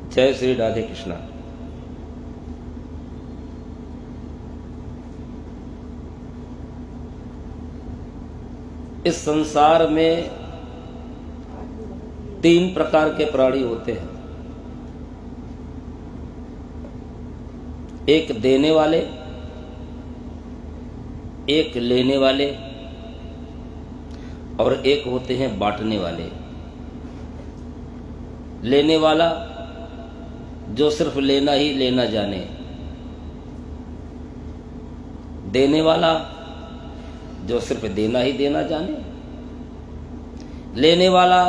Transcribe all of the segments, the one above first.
जय श्री राधे कृष्णा। इस संसार में 3 प्रकार के प्राणी होते हैं। एक देने वाले, एक लेने वाले और एक होते हैं बांटने वाले। लेने वाला जो सिर्फ लेना ही लेना जाने, देने वाला जो सिर्फ देना ही देना जाने। लेने वाला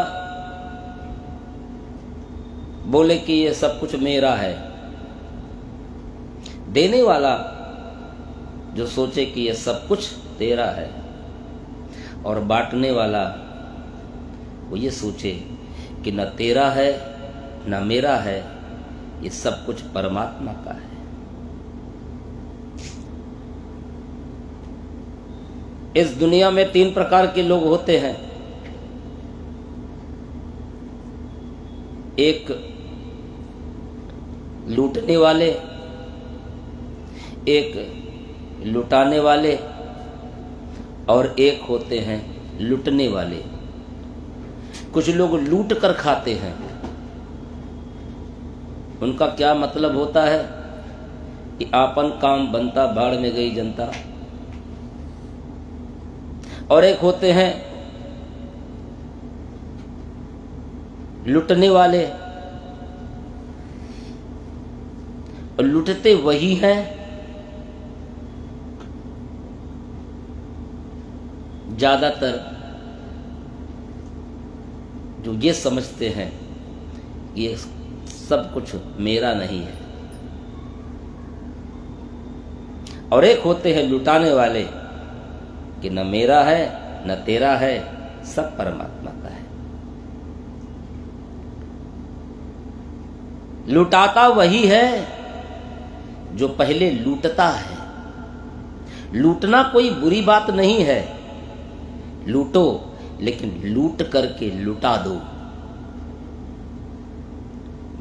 बोले कि ये सब कुछ मेरा है, देने वाला जो सोचे कि ये सब कुछ तेरा है, और बांटने वाला वो ये सोचे कि न तेरा है न मेरा है, ये सब कुछ परमात्मा का है। इस दुनिया में 3 प्रकार के लोग होते हैं। एक लूटने वाले, एक लुटाने वाले और एक होते हैं लुटने वाले। कुछ लोग लूट कर खाते हैं। उनका क्या मतलब होता है कि आपन काम बनता, भाड़ में गई जनता। और एक होते हैं लुटने वाले, और लुटते वही हैं ज्यादातर जो ये समझते हैं ये सब कुछ मेरा नहीं है। और एक होते हैं लुटाने वाले कि न मेरा है न तेरा है, सब परमात्मा का है। लुटाता वही है जो पहले लूटता है। लूटना कोई बुरी बात नहीं है, लूटो, लेकिन लूट करके लुटा दो।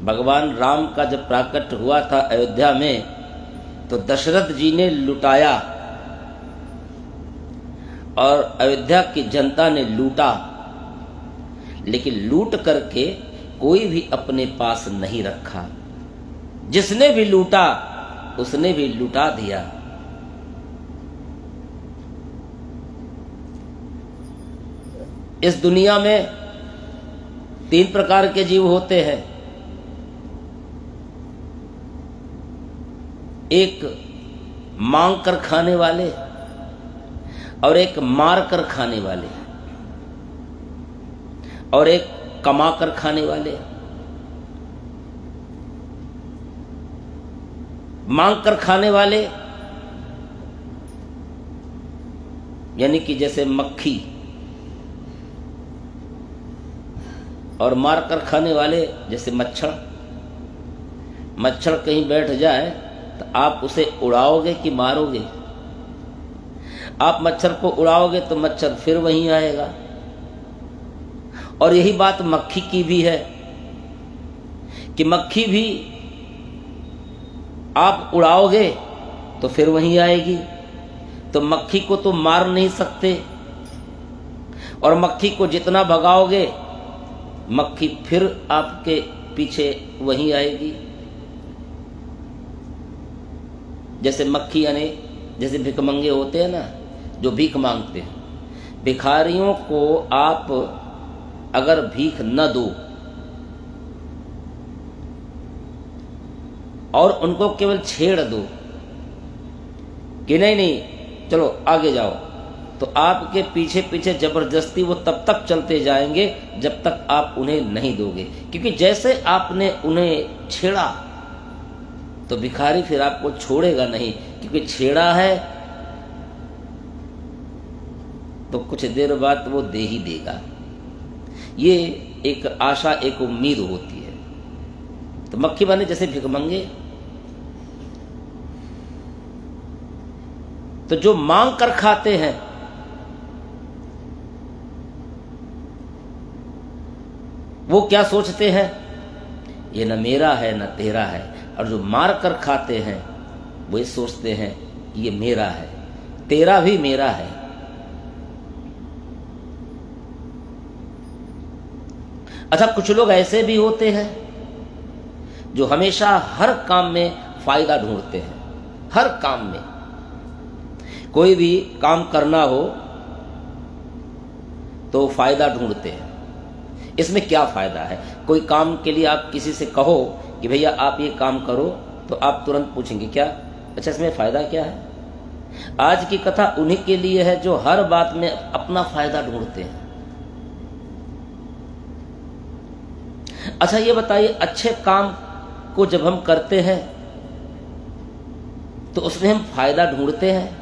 भगवान राम का जब प्राकट्य हुआ था अयोध्या में, तो दशरथ जी ने लुटाया और अयोध्या की जनता ने लूटा, लेकिन लूट करके कोई भी अपने पास नहीं रखा। जिसने भी लूटा उसने भी लुटा दिया। इस दुनिया में 3 प्रकार के जीव होते हैं। एक मांग कर खाने वाले और एक मार कर खाने वाले और एक कमा कर खाने वाले। मांग कर खाने वाले यानी कि जैसे मक्खी, और मार कर खाने वाले जैसे मच्छर। मच्छर कहीं बैठ जाए तो आप उसे उड़ाओगे कि मारोगे? आप मच्छर को उड़ाओगे तो मच्छर फिर वहीं आएगा। और यही बात मक्खी की भी है कि मक्खी भी आप उड़ाओगे तो फिर वहीं आएगी। तो मक्खी को तो मार नहीं सकते, और मक्खी को जितना भगाओगे मक्खी फिर आपके पीछे वहीं आएगी। जैसे मक्खी यानी जैसे भिखमंगे होते हैं ना, जो भीख मांगते हैं। भिखारियों को आप अगर भीख न दो और उनको केवल छेड़ दो कि नहीं नहीं चलो आगे जाओ, तो आपके पीछे पीछे जबरदस्ती वो तब तक चलते जाएंगे जब तक आप उन्हें नहीं दोगे। क्योंकि जैसे आपने उन्हें छेड़ा तो भिखारी फिर आपको छोड़ेगा नहीं, क्योंकि छेड़ा है तो कुछ देर बाद वो दे ही देगा। ये एक आशा, एक उम्मीद होती है। तो मक्खी बने जैसे भिखमंगे। तो जो मांग कर खाते हैं वो क्या सोचते हैं ये न मेरा है न तेरा है। और जो मार कर खाते हैं वो ये सोचते हैं कि ये मेरा है, तेरा भी मेरा है। अच्छा, कुछ लोग ऐसे भी होते हैं जो हमेशा हर काम में फायदा ढूंढते हैं। हर काम में कोई भी काम करना हो तो फायदा ढूंढते हैं। इसमें क्या फायदा है? कोई काम के लिए आप किसी से कहो कि भैया आप ये काम करो, तो आप तुरंत पूछेंगे क्या? अच्छा, इसमें फायदा क्या है? आज की कथा उन्हीं के लिए है जो हर बात में अपना फायदा ढूंढते हैं। अच्छा, ये बताइए, अच्छे काम को जब हम करते हैं तो उसमें हम फायदा ढूंढते हैं,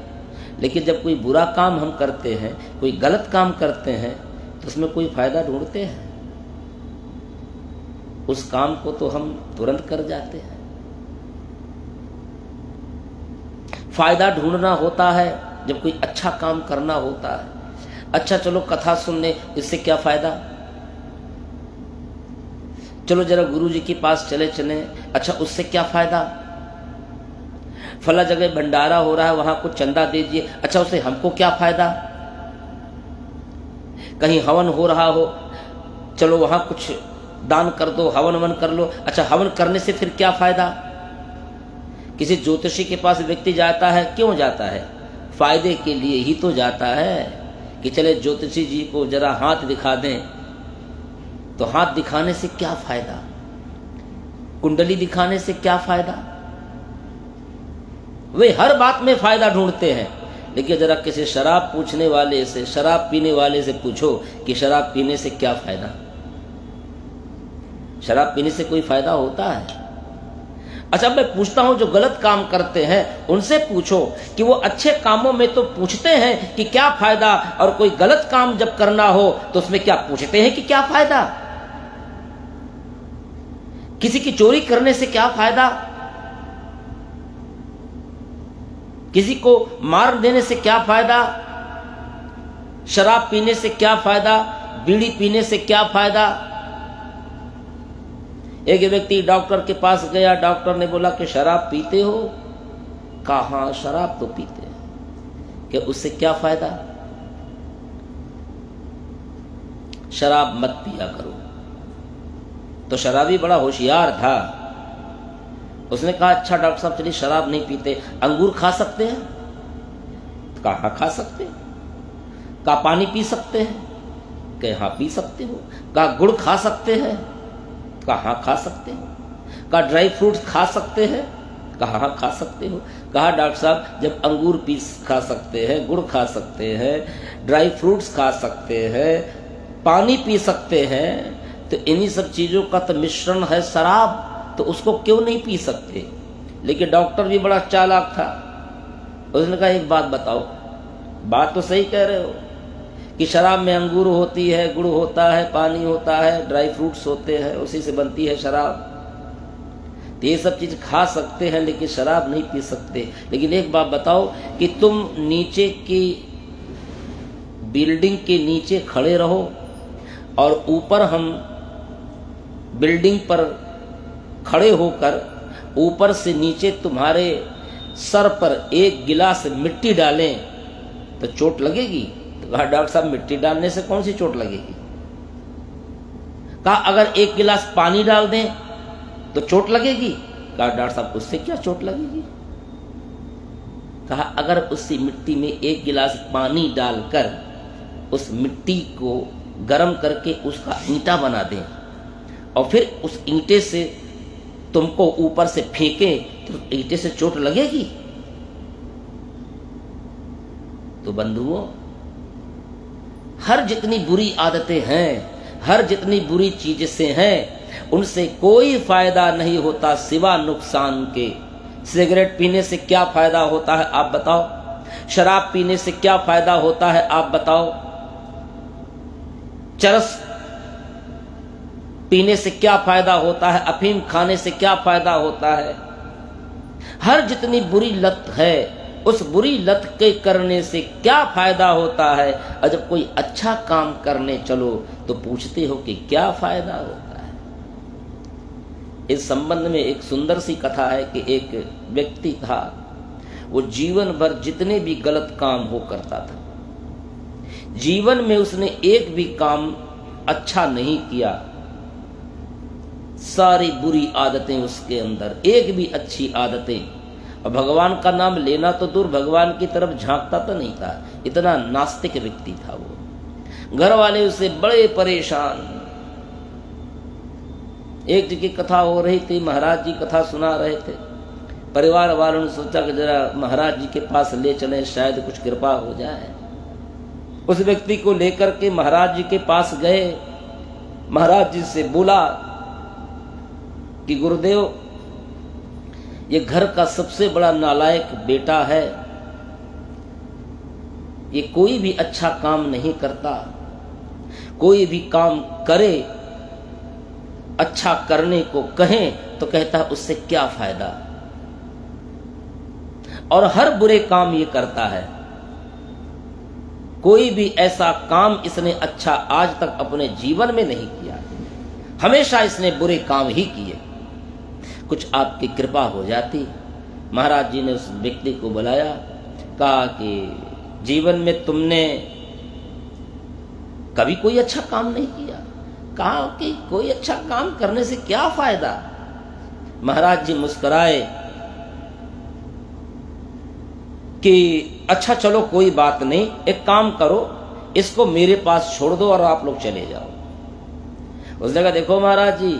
लेकिन जब कोई बुरा काम हम करते हैं, कोई गलत काम करते हैं, तो उसमें कोई फायदा ढूंढते हैं? उस काम को तो हम तुरंत कर जाते हैं। फायदा ढूंढना होता है जब कोई अच्छा काम करना होता है। अच्छा, चलो कथा सुनने, इससे क्या फायदा? चलो जरा गुरु जी के पास चले चले, अच्छा उससे क्या फायदा? फला जगह भंडारा हो रहा है, वहां कुछ चंदा दे दीजिए, अच्छा उससे हमको क्या फायदा? कहीं हवन हो रहा हो, चलो वहां कुछ दान कर दो, हवन वन कर लो, अच्छा हवन करने से फिर क्या फायदा? किसी ज्योतिषी के पास व्यक्ति जाता है, क्यों जाता है? फायदे के लिए ही तो जाता है कि चले ज्योतिषी जी को जरा हाथ दिखा दें। तो हाथ दिखाने से क्या फायदा? कुंडली दिखाने से क्या फायदा? वे हर बात में फायदा ढूंढते हैं। लेकिन जरा किसी शराब पूछने वाले से, शराब पीने वाले से पूछो कि शराब पीने से क्या फायदा? शराब पीने से कोई फायदा होता है? अच्छा, मैं पूछता हूं जो गलत काम करते हैं उनसे पूछो कि वो अच्छे कामों में तो पूछते हैं कि क्या फायदा, और कोई गलत काम जब करना हो तो उसमें क्या पूछते हैं कि क्या फायदा? किसी की चोरी करने से क्या फायदा? किसी को मार देने से क्या फायदा? शराब पीने से क्या फायदा? बीड़ी पीने से क्या फायदा? एक व्यक्ति डॉक्टर के पास गया, डॉक्टर ने बोला कि शराब पीते हो? कहा हाँ, शराब तो पीते हैं। कि उससे क्या फायदा? शराब मत पिया करो। तो शराबी बड़ा होशियार था, उसने कहा अच्छा डॉक्टर साहब चलिए शराब नहीं पीते, अंगूर खा सकते हैं? कहा खा सकते हैं। कहा पानी पी सकते हैं? कहे हाँ पी सकते हो। कहा गुड़ खा सकते हैं? कहा हाँ खा सकते हो। कहा ड्राई फ्रूट्स खा सकते हैं? कहा हाँ खा सकते हो। कहा डॉक्टर साहब जब अंगूर खा सकते हैं, गुड़ खा सकते हैं, ड्राई फ्रूट्स खा सकते हैं, पानी पी सकते हैं, तो इन्हीं सब चीजों का तो मिश्रण है शराब, तो उसको क्यों नहीं पी सकते? लेकिन डॉक्टर भी बड़ा चालाक था, उसने कहा एक बात बताओ, बात तो सही कह रहे हो कि शराब में अंगूर होती है, गुड़ होता है, पानी होता है, ड्राई फ्रूट्स होते हैं, उसी से बनती है शराब, तो ये सब चीज खा सकते हैं लेकिन शराब नहीं पी सकते। लेकिन एक बात बताओ कि तुम नीचे की बिल्डिंग के नीचे खड़े रहो और ऊपर हम बिल्डिंग पर खड़े होकर ऊपर से नीचे तुम्हारे सर पर एक गिलास मिट्टी डालें तो चोट लगेगी? तो कहा डॉक्टर साहब मिट्टी डालने से कौन सी चोट लगेगी? कहा अगर एक गिलास पानी डाल दें तो चोट लगेगी? कहा डॉक्टर साहब उससे क्या चोट लगेगी? कहा अगर उसी मिट्टी में एक गिलास पानी डालकर उस मिट्टी को गर्म करके उसका ईंटा बना दें और फिर उस ईंटे से तुमको ऊपर से फेंके तो ईंटे से चोट लगेगी? तो बंधुओं, हर जितनी बुरी आदतें हैं, हर जितनी बुरी चीजें से हैं, उनसे कोई फायदा नहीं होता सिवा नुकसान के। सिगरेट पीने से क्या फायदा होता है आप बताओ? शराब पीने से क्या फायदा होता है आप बताओ? चरस पीने से क्या फायदा होता है? अफीम खाने से क्या फायदा होता है? हर जितनी बुरी लत है उस बुरी लत के करने से क्या फायदा होता है? और जब कोई अच्छा काम करने चलो तो पूछते हो कि क्या फायदा होता है? इस संबंध में एक सुंदर सी कथा है कि एक व्यक्ति था, वो जीवन भर जितने भी गलत काम वो करता था, जीवन में उसने एक भी काम अच्छा नहीं किया, सारी बुरी आदतें उसके अंदर, एक भी अच्छी आदतें। और भगवान का नाम लेना तो दूर, भगवान की तरफ झांकता तो नहीं था, इतना नास्तिक व्यक्ति था वो। घर वाले उसे बड़े परेशान। एक जगह कथा हो रही थी, महाराज जी कथा सुना रहे थे, परिवार वालों ने सोचा कि जरा महाराज जी के पास ले चलें, शायद कुछ कृपा हो जाए। उस व्यक्ति को लेकर के महाराज जी के पास गए। महाराज जी से बोला कि गुरुदेव, ये घर का सबसे बड़ा नालायक बेटा है, ये कोई भी अच्छा काम नहीं करता, कोई भी काम करे, अच्छा करने को कहें तो कहता है उससे क्या फायदा, और हर बुरे काम ये करता है। कोई भी ऐसा काम इसने अच्छा आज तक अपने जीवन में नहीं किया, हमेशा इसने बुरे काम ही किए। कुछ आपकी कृपा हो जाती। महाराज जी ने उस व्यक्ति को बुलाया, कहा कि जीवन में तुमने कभी कोई अच्छा काम नहीं किया। कहा कि कोई अच्छा काम करने से क्या फायदा। महाराज जी मुस्कुराए कि अच्छा चलो कोई बात नहीं, एक काम करो, इसको मेरे पास छोड़ दो और आप लोग चले जाओ। उसने कहा देखो महाराज जी,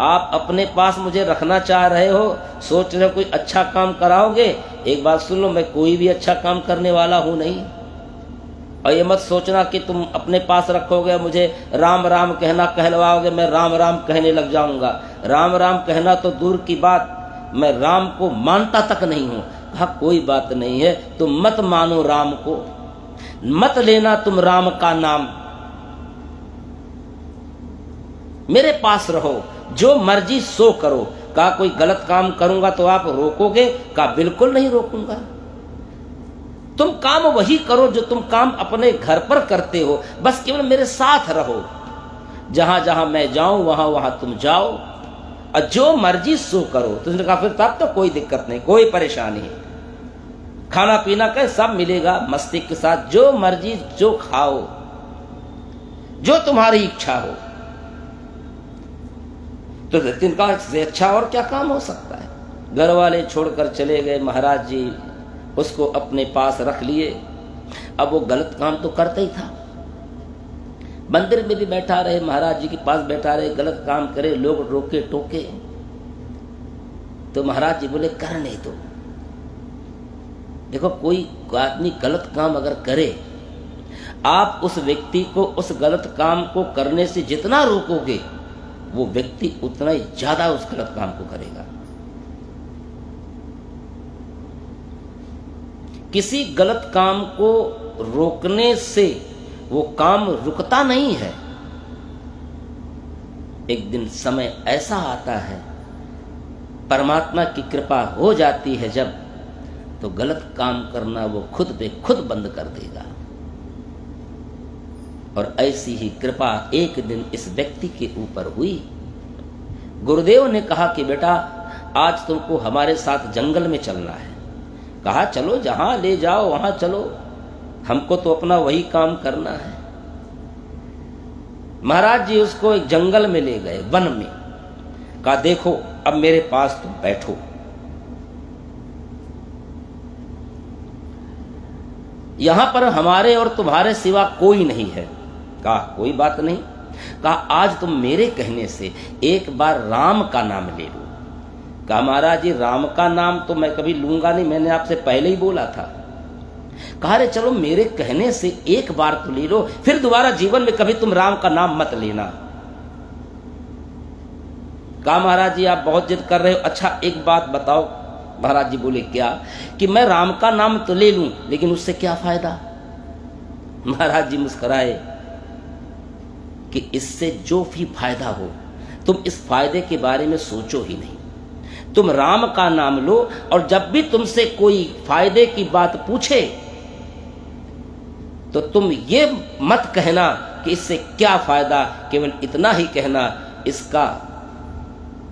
आप अपने पास मुझे रखना चाह रहे हो, सोच रहे हो कोई अच्छा काम कराओगे। एक बात सुन लो, मैं कोई भी अच्छा काम करने वाला हूं नहीं। और ये मत सोचना कि तुम अपने पास रखोगे, मुझे राम राम कहना कहलवाओगे, मैं राम राम कहने लग जाऊंगा। राम राम कहना तो दूर की बात, मैं राम को मानता तक नहीं हूं। कहा कोई बात नहीं है, तुम मत मानो राम को, मत लेना तुम राम का नाम, मेरे पास रहो, जो मर्जी सो करो। कहा कोई गलत काम करूंगा तो आप रोकोगे? कहा बिल्कुल नहीं रोकूंगा। तुम काम वही करो जो तुम काम अपने घर पर करते हो, बस केवल मेरे साथ रहो। जहां जहां मैं जाऊं वहां वहां तुम जाओ, और जो मर्जी सो करो। तो उसने कहा फिर तब तो कोई दिक्कत नहीं, कोई परेशानी नहीं, खाना पीना का सब मिलेगा मस्ती के साथ, जो मर्जी जो खाओ, जो तुम्हारी इच्छा हो। तो तिनका से अच्छा और क्या काम हो सकता है। घर वाले छोड़कर चले गए, महाराज जी उसको अपने पास रख लिए। अब वो गलत काम तो करता ही था, मंदिर में भी बैठा रहे, महाराज जी के पास बैठा रहे, गलत काम करे, लोग रोके टोके। तो महाराज जी बोले करने दो। देखो कोई आदमी गलत काम अगर करे, आप उस व्यक्ति को उस गलत काम को करने से जितना रोकोगे, वो व्यक्ति उतना ही ज्यादा उस गलत काम को करेगा। किसी गलत काम को रोकने से वो काम रुकता नहीं है। एक दिन समय ऐसा आता है, परमात्मा की कृपा हो जाती है जब, तो गलत काम करना वो खुद पे खुद बंद कर देगा। और ऐसी ही कृपा एक दिन इस व्यक्ति के ऊपर हुई। गुरुदेव ने कहा कि बेटा आज तुमको हमारे साथ जंगल में चलना है। कहा चलो, जहां ले जाओ वहां चलो, हमको तो अपना वही काम करना है। महाराज जी उसको एक जंगल में ले गए, वन में। कहा देखो अब मेरे पास तुम बैठो। यहां पर हमारे और तुम्हारे सिवा कोई नहीं है। कहा कोई बात नहीं। कहा आज तुम मेरे कहने से एक बार राम का नाम ले लो। कहा महाराज जी राम का नाम तो मैं कभी लूंगा नहीं, मैंने आपसे पहले ही बोला था। कहा अरे चलो मेरे कहने से एक बार तो ले लो, फिर दोबारा जीवन में कभी तुम राम का नाम मत लेना। कहा महाराज जी आप बहुत जिद कर रहे हो, अच्छा एक बात बताओ। महाराज जी बोले क्या? कि मैं राम का नाम तो ले लूं, लेकिन उससे क्या फायदा? महाराज जी मुस्कुराए कि इससे जो भी फायदा हो, तुम इस फायदे के बारे में सोचो ही नहीं। तुम राम का नाम लो, और जब भी तुमसे कोई फायदे की बात पूछे तो तुम ये मत कहना कि इससे क्या फायदा, केवल इतना ही कहना इसका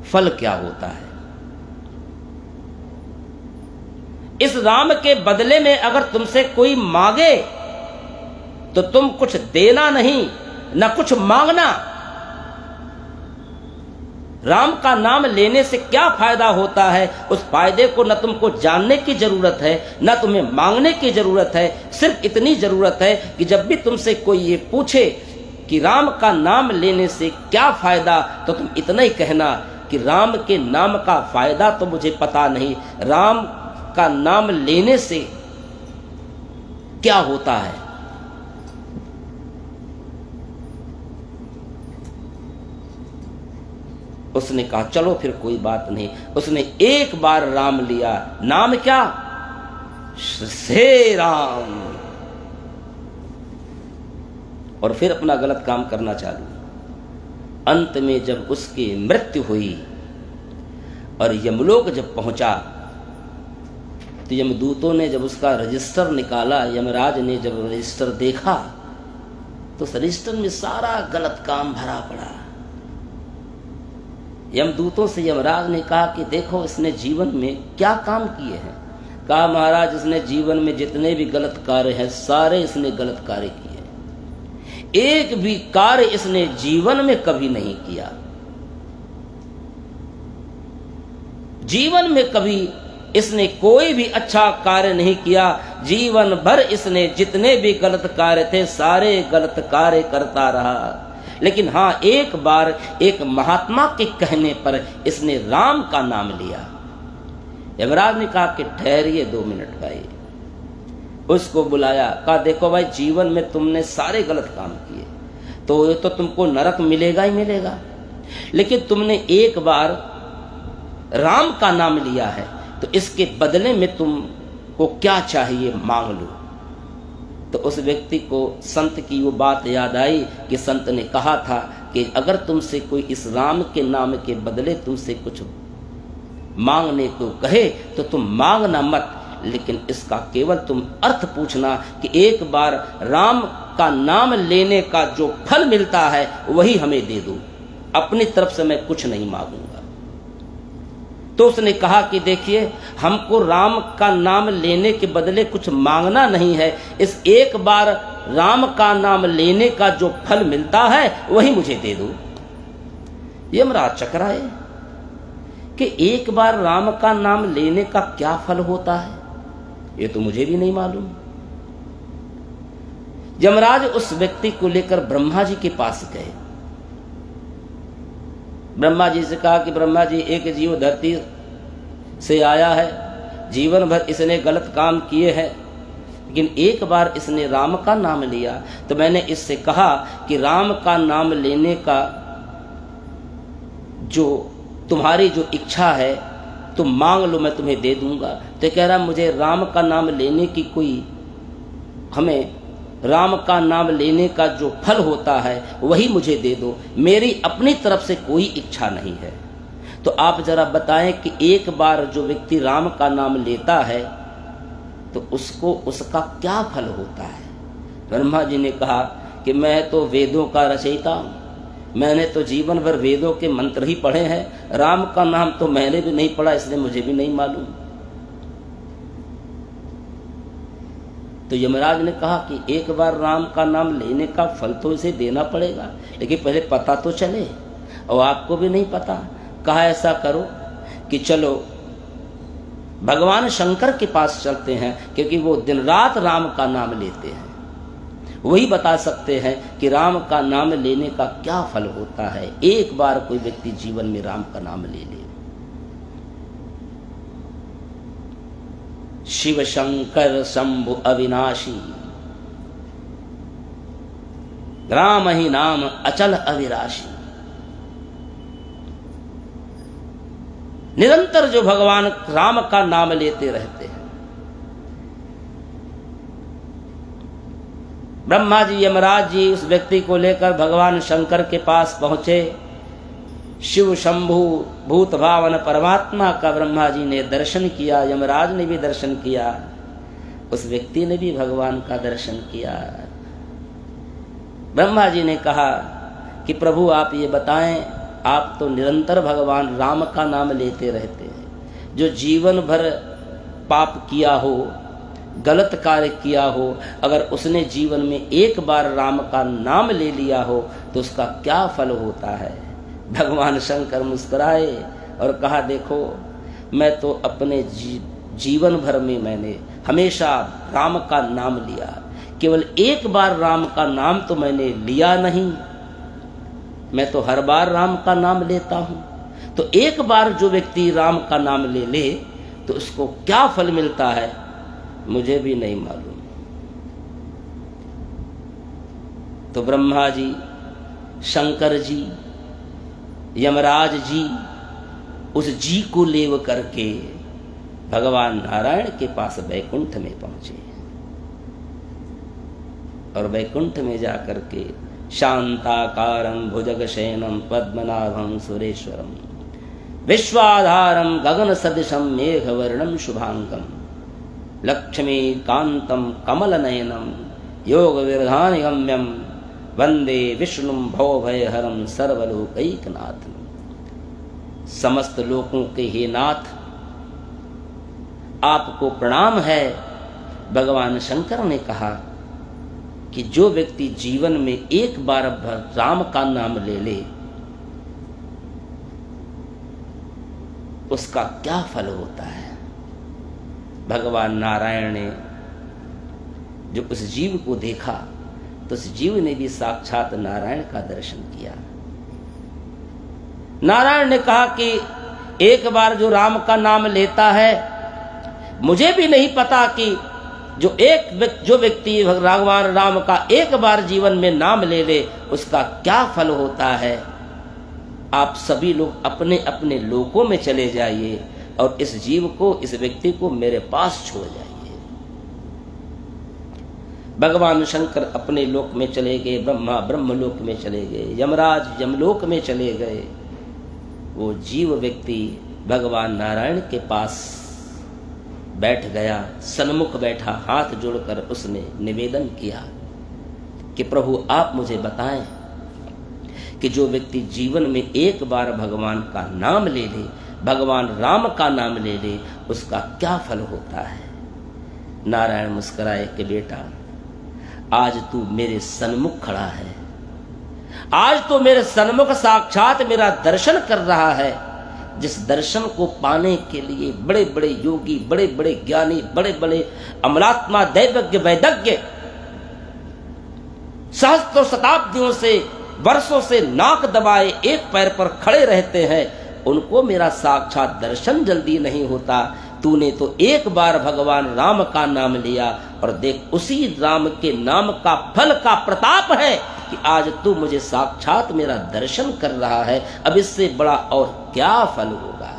फल क्या होता है। इस राम के बदले में अगर तुमसे कोई मांगे तो तुम कुछ देना नहीं, न कुछ मांगना। राम का नाम लेने से क्या फायदा होता है, उस फायदे को न तुमको जानने की जरूरत है, न तुम्हें मांगने की जरूरत है। सिर्फ इतनी जरूरत है कि जब भी तुमसे कोई ये पूछे कि राम का नाम लेने से क्या फायदा, तो तुम इतना ही कहना कि राम के नाम का फायदा तो मुझे पता नहीं, राम का नाम लेने से क्या होता है। उसने कहा चलो फिर कोई बात नहीं। उसने एक बार राम लिया। नाम क्या? श्री राम। और फिर अपना गलत काम करना चालू। अंत में जब उसकी मृत्यु हुई और यमलोक जब पहुंचा तो यमदूतों ने जब उसका रजिस्टर निकाला, यमराज ने जब रजिस्टर देखा तो उस रजिस्टर में सारा गलत काम भरा पड़ा। यमदूतों से यमराज ने कहा कि देखो इसने जीवन में क्या काम किए हैं। कहा महाराज इसने जीवन में जितने भी गलत कार्य हैं सारे इसने गलत कार्य किए, एक भी कार्य इसने जीवन में कभी नहीं किया। जीवन में कभी इसने कोई भी अच्छा कार्य नहीं किया। जीवन भर इसने जितने भी गलत कार्य थे सारे गलत कार्य करता रहा। लेकिन हाँ, एक बार एक महात्मा के कहने पर इसने राम का नाम लिया। यमराज ने कहा कि ठहरिए 2 मिनट भाई। उसको बुलाया, कहा देखो भाई जीवन में तुमने सारे गलत काम किए तो ये तो तुमको नरक मिलेगा ही मिलेगा, लेकिन तुमने एक बार राम का नाम लिया है तो इसके बदले में तुमको क्या चाहिए मांग लो। तो उस व्यक्ति को संत की वो बात याद आई कि संत ने कहा था कि अगर तुमसे कोई इस राम के नाम के बदले तुमसे कुछ मांगने को कहे तो तुम मांगना मत, लेकिन इसका केवल तुम अर्थ पूछना कि एक बार राम का नाम लेने का जो फल मिलता है वही हमें दे दो, अपनी तरफ से मैं कुछ नहीं मांगूंगा। तो उसने कहा कि देखिए हमको राम का नाम लेने के बदले कुछ मांगना नहीं है, इस एक बार राम का नाम लेने का जो फल मिलता है वही मुझे दे दो। यमराज चकराए कि एक बार राम का नाम लेने का क्या फल होता है, ये तो मुझे भी नहीं मालूम। यमराज उस व्यक्ति को लेकर ब्रह्मा जी के पास गए। ब्रह्मा जी से कहा कि ब्रह्मा जी एक जीव धरती से आया है, जीवन भर इसने गलत काम किए हैं, लेकिन एक बार इसने राम का नाम लिया तो मैंने इससे कहा कि राम का नाम लेने का जो तुम्हारी जो इच्छा है तुम मांग लो, मैं तुम्हें दे दूंगा। तो कह रहा मुझे राम का नाम लेने की कोई, हमें राम का नाम लेने का जो फल होता है वही मुझे दे दो, मेरी अपनी तरफ से कोई इच्छा नहीं है। तो आप जरा बताएं कि एक बार जो व्यक्ति राम का नाम लेता है तो उसको उसका क्या फल होता है। ब्रह्मा जी ने कहा कि मैं तो वेदों का रचयिता हूं, मैंने तो जीवन भर वेदों के मंत्र ही पढ़े हैं, राम का नाम तो मैंने भी नहीं पढ़ा, इसलिए मुझे भी नहीं मालूम। तो यमराज ने कहा कि एक बार राम का नाम लेने का फल तो इसे देना पड़ेगा, लेकिन पहले पता तो चले, और आपको भी नहीं पता। कहा ऐसा करो कि चलो भगवान शंकर के पास चलते हैं, क्योंकि वो दिन रात राम का नाम लेते हैं, वही बता सकते हैं कि राम का नाम लेने का क्या फल होता है। एक बार कोई व्यक्ति जीवन में राम का नाम ले ले। शिव शंकर शंभु अविनाशी, राम ही नाम अचल अविराशी। निरंतर जो भगवान राम का नाम लेते रहते हैं। ब्रह्मा जी यमराज जी उस व्यक्ति को लेकर भगवान शंकर के पास पहुंचे। शिव शंभु भूत भावन परमात्मा का ब्रह्मा जी ने दर्शन किया, यमराज ने भी दर्शन किया, उस व्यक्ति ने भी भगवान का दर्शन किया। ब्रह्मा जी ने कहा कि प्रभु आप ये बताएं आप तो निरंतर भगवान राम का नाम लेते रहते हैं। जो जीवन भर पाप किया हो, गलत कार्य किया हो, अगर उसने जीवन में एक बार राम का नाम ले लिया हो तो उसका क्या फल होता है। भगवान शंकर मुस्कुराए और कहा, देखो मैं तो अपने जीवन भर में मैंने हमेशा राम का नाम लिया, केवल एक बार राम का नाम तो मैंने लिया नहीं, मैं तो हर बार राम का नाम लेता हूं। तो एक बार जो व्यक्ति राम का नाम ले ले तो उसको क्या फल मिलता है मुझे भी नहीं मालूम। तो ब्रह्मा जी, शंकर जी, यमराज जी उस जी को लेव करके भगवान नारायण के पास वैकुंठ में पहुंचे और वैकुंठ में जाकर के शांताकारं भुजगशयनं पद्मनाभं सुरेश्वरं विश्वाधारं गगन सदृशं मेघवर्णं शुभांगं लक्ष्मीकान्तं कमलनयनं योगविरधानगम्यं वंदे विष्णुं भवभयहरं सर्वलोकैकनाथं। समस्त लोकों के हे नाथ, आपको प्रणाम है। भगवान शंकर ने कहा कि जो व्यक्ति जीवन में एक बार राम का नाम ले ले उसका क्या फल होता है। भगवान नारायण ने जो उस जीव को देखा तो उस जीव ने भी साक्षात नारायण का दर्शन किया। नारायण ने कहा कि एक बार जो राम का नाम लेता है, मुझे भी नहीं पता कि जो व्यक्ति भगवान राम का एक बार जीवन में नाम ले ले उसका क्या फल होता है। आप सभी लोग अपने अपने लोकों में चले जाइए और इस जीव को, इस व्यक्ति को मेरे पास छोड़ जाइए। भगवान शंकर अपने लोक में चले गए, ब्रह्मा ब्रह्मलोक में चले गए, यमराज यमलोक में चले गए। वो जीव व्यक्ति भगवान नारायण के पास बैठ गया, सन्मुख बैठा, हाथ जोड़कर उसने निवेदन किया कि प्रभु आप मुझे बताएं कि जो व्यक्ति जीवन में एक बार भगवान का नाम ले ले, भगवान राम का नाम ले ले, उसका क्या फल होता है। नारायण मुस्कुराए कि बेटा आज तू मेरे सन्मुख खड़ा है, आज तो मेरे सन्मुख साक्षात मेरा दर्शन कर रहा है। जिस दर्शन को पाने के लिए बड़े बड़े योगी, बड़े बड़े ज्ञानी, बड़े बड़े अमलात्मा, दैवज्ञ, वैदज्ञ सहस्त्रों शताब्दियों से, वर्षों से नाक दबाए एक पैर पर खड़े रहते हैं, उनको मेरा साक्षात दर्शन जल्दी नहीं होता। तूने तो एक बार भगवान राम का नाम लिया और देख उसी राम के नाम का फल का प्रताप है कि आज तू मुझे साक्षात मेरा दर्शन कर रहा है। अब इससे बड़ा और क्या फल होगा।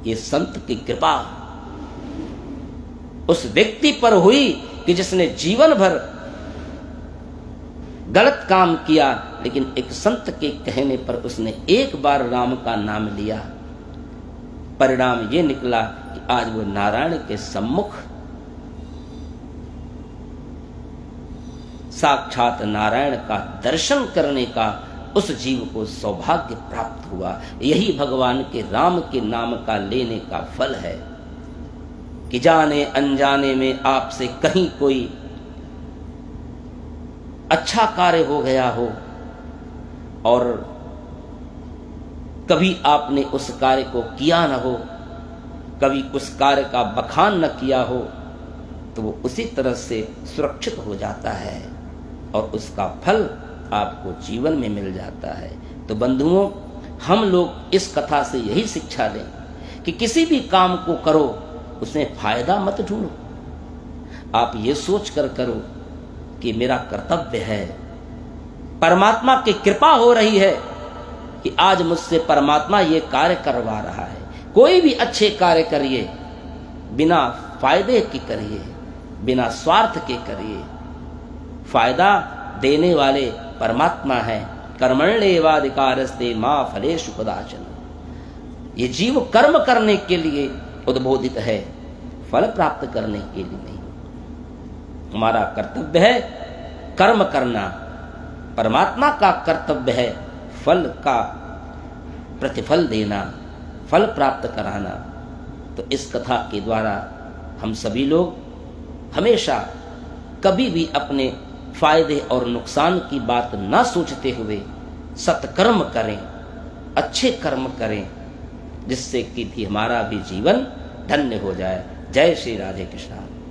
ये संत की कृपा उस व्यक्ति पर हुई कि जिसने जीवन भर गलत काम किया, लेकिन एक संत के कहने पर उसने एक बार राम का नाम लिया। परिणाम ये निकला कि आज वो नारायण के सम्मुख साक्षात नारायण का दर्शन करने का उस जीव को सौभाग्य प्राप्त हुआ। यही भगवान के राम के नाम का लेने का फल है कि जाने अनजाने में आपसे कहीं कोई अच्छा कार्य हो गया हो और कभी आपने उस कार्य को किया न हो, कभी उस कार्य का बखान न किया हो, तो वो उसी तरह से सुरक्षित हो जाता है और उसका फल आपको जीवन में मिल जाता है। तो बंधुओं, हम लोग इस कथा से यही शिक्षा लें कि किसी भी काम को करो उसमें फायदा मत ढूंढो। आप ये सोच कर करो कि मेरा कर्तव्य है, परमात्मा की कृपा हो रही है कि आज मुझसे परमात्मा ये कार्य करवा रहा है। कोई भी अच्छे कार्य करिए, बिना फायदे के करिए, बिना स्वार्थ के करिए। फायदा देने वाले परमात्मा है। कर्मण्येवाधिकारस्ते मा फलेषु कदाचन। ये जीव कर्म करने के लिए उद्बोधित है, फल प्राप्त करने के लिए नहीं। हमारा कर्तव्य है कर्म करना, परमात्मा का कर्तव्य है फल का प्रतिफल देना, फल प्राप्त कराना। तो इस कथा के द्वारा हम सभी लोग हमेशा कभी भी अपने फायदे और नुकसान की बात ना सोचते हुए सत्कर्म करें, अच्छे कर्म करें, जिससे कि भी हमारा भी जीवन धन्य हो जाए। जय श्री राधे कृष्ण।